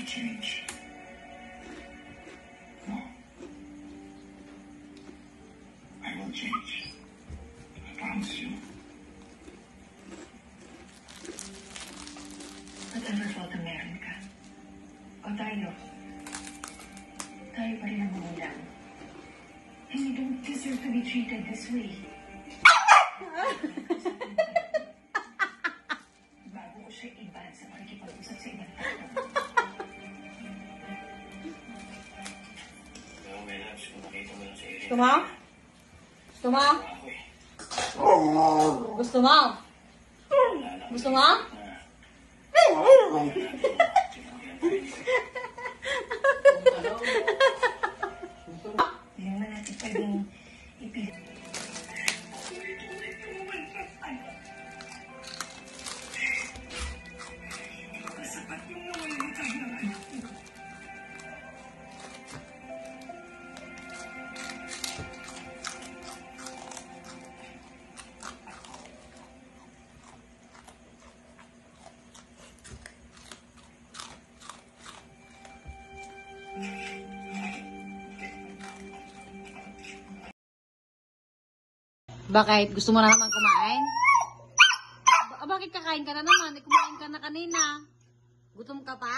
change. No. I will change. I promise you. Whatever fault na meron ka, o tayo pa rin ang magulang. And you don't deserve to be treated this way. Bago ko siya iban sa pakikipag-usap sa ibang tao. Gusto mo? Gusto mo? Gusto mo? Gusto mo? Hindi naman natin pwedeng ipilit. Sapat yung nawala tayo ng anak ko. Bakit? Gusto mo na naman kumain? Bakit kakain ka na naman? Kumain ka na kanina. Gutom ka pa?